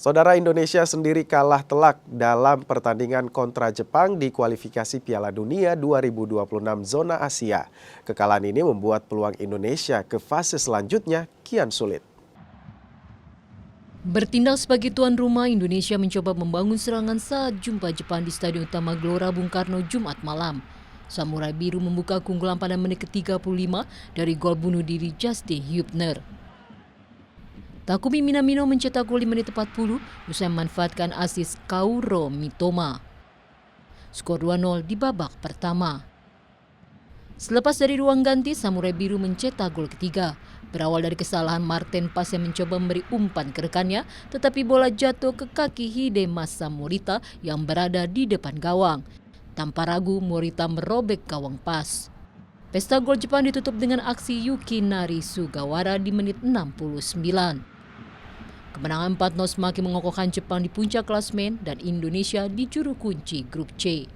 Saudara, Indonesia sendiri kalah telak dalam pertandingan kontra Jepang di kualifikasi Piala Dunia 2026 zona Asia. Kekalahan ini membuat peluang Indonesia ke fase selanjutnya kian sulit. Bertindak sebagai tuan rumah, Indonesia mencoba membangun serangan saat jumpa Jepang di Stadion Utama Gelora Bung Karno Jumat malam. Samurai Biru membuka keunggulan pada menit ke-35 dari gol bunuh diri Justin Hubner. Takumi Minamino mencetak gol di menit 40 usai memanfaatkan asis Kaoru Mitoma. Skor 2-0 di babak pertama. Selepas dari ruang ganti, Samurai Biru mencetak gol ketiga. Berawal dari kesalahan Martin Paes yang mencoba memberi umpan ke rekannya, tetapi bola jatuh ke kaki Hidemasa Morita yang berada di depan gawang. Tanpa ragu, Morita merobek gawang Paes. Pesta gol Jepang ditutup dengan aksi Yukinari Sugawara di menit 69. Kemenangan 4-0 semakin mengokohkan Jepang di puncak klasemen dan Indonesia di juru kunci grup C.